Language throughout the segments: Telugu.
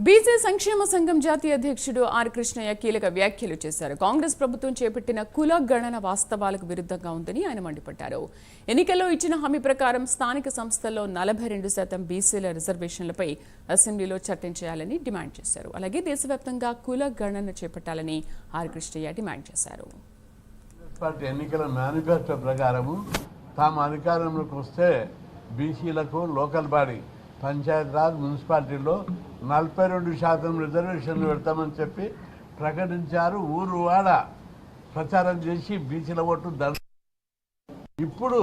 బీసీ సంక్షేమ సంఘం జాతీయ అధ్యక్షుడు ఆర్ కృష్ణయ్య కీలక వ్యాఖ్యలు చేశారు. కాంగ్రెస్ ప్రభుత్వం చేపట్టిన కుల గణన వాస్తవాలకు విరుద్ధంగా ఉందని ఆయన మండిపడ్డారు. ఎన్నికల్లో ఇచ్చిన హామీ ప్రకారం స్థానిక సంస్థల్లో 42% బీసీల రిజర్వేషన్లపై అసెంబ్లీలో చట్టం చేయాలని డిమాండ్ చేశారు. అలాగే దేశవ్యాప్తంగా కుల గణన చేపట్టాలని ఆర్ కృష్ణయ్య డిమాండ్ చేశారు. ఎన్నికల మేనిఫెస్టో ప్రకారము తాము అధికారంలోకి వస్తే బీసీలకు లోకల్ బాడీ పంచాయతీరాజ్ మున్సిపాలిటీలో 42% రిజర్వేషన్లు పెడతామని చెప్పి ప్రకటించారు. ఊరు వాడ ప్రచారం చేసి బీసీల ఓటు ఇప్పుడు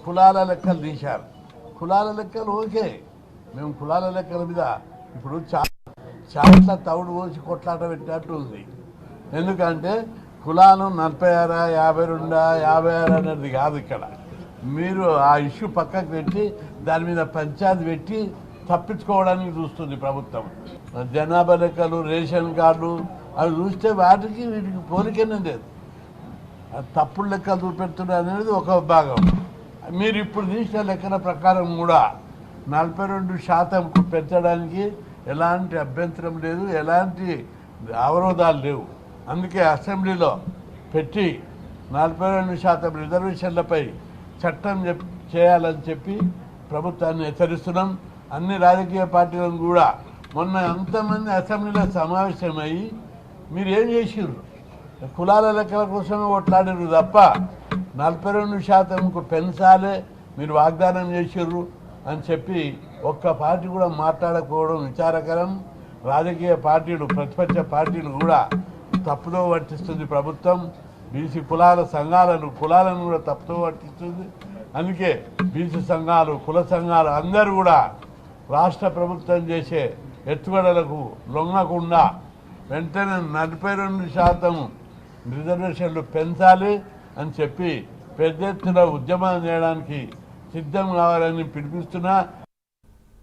కులాల లెక్కలు తీశారు. కులాల లెక్కలు ఓకే, మేము కులాల లెక్కల మీద ఇప్పుడు చాలా తవుడు పోసి కొట్లాట పెట్టినట్టు ఉంది. ఎందుకంటే కులాలు 46, 52, 56 అనేది కాదు. ఇక్కడ మీరు ఆ ఇష్యూ పక్కకు పెట్టి దాని మీద పంచాయతీ పెట్టి తప్పించుకోవడానికి చూస్తుంది ప్రభుత్వం. జనాభా లెక్కలు, రేషన్ కార్డు అవి చూస్తే వాటికి వీటికి పోలికనే లేదు. తప్పుడు లెక్కలు చూపెడుతున్నారు అనేది ఒక భాగం. మీరు ఇప్పుడు తీసిన లెక్కల ప్రకారం కూడా 42% పెంచడానికి ఎలాంటి అభ్యంతరం లేదు, ఎలాంటి అవరోధాలు లేవు. అందుకే అసెంబ్లీలో పెట్టి 42% రిజర్వేషన్లపై చట్టం చేయాలని చెప్పి ప్రభుత్వాన్ని హెచ్చరిస్తున్నాం. అన్ని రాజకీయ పార్టీలను కూడా మొన్న అంతమంది అసెంబ్లీలో సమావేశమయ్యి మీరు ఏం చేసిర్రు? కులాల లెక్కల కోసమే కొట్లాడారు తప్ప 42%కు పెంచాలే మీరు వాగ్దానం చేసిర్రు అని చెప్పి ఒక్క పార్టీ కూడా మాట్లాడకపోవడం విచారకరం. రాజకీయ పార్టీలు, ప్రతిపక్ష పార్టీలు కూడా తప్పుదో పట్టిస్తుంది ప్రభుత్వం. బీసీ కులాలను కూడా తప్పుదో పట్టిస్తుంది. అందుకే బీసీ సంఘాలు, కుల సంఘాలు అందరూ కూడా రాష్ట్ర ప్రభుత్వం చేసే ఎత్తుగడలకు లొంగకుండా వెంటనే 42% రిజర్వేషన్లు పెంచాలి అని చెప్పి పెద్ద ఎత్తున ఉద్యమం చేయడానికి సిద్ధం కావాలని పిలిపిస్తున్నా.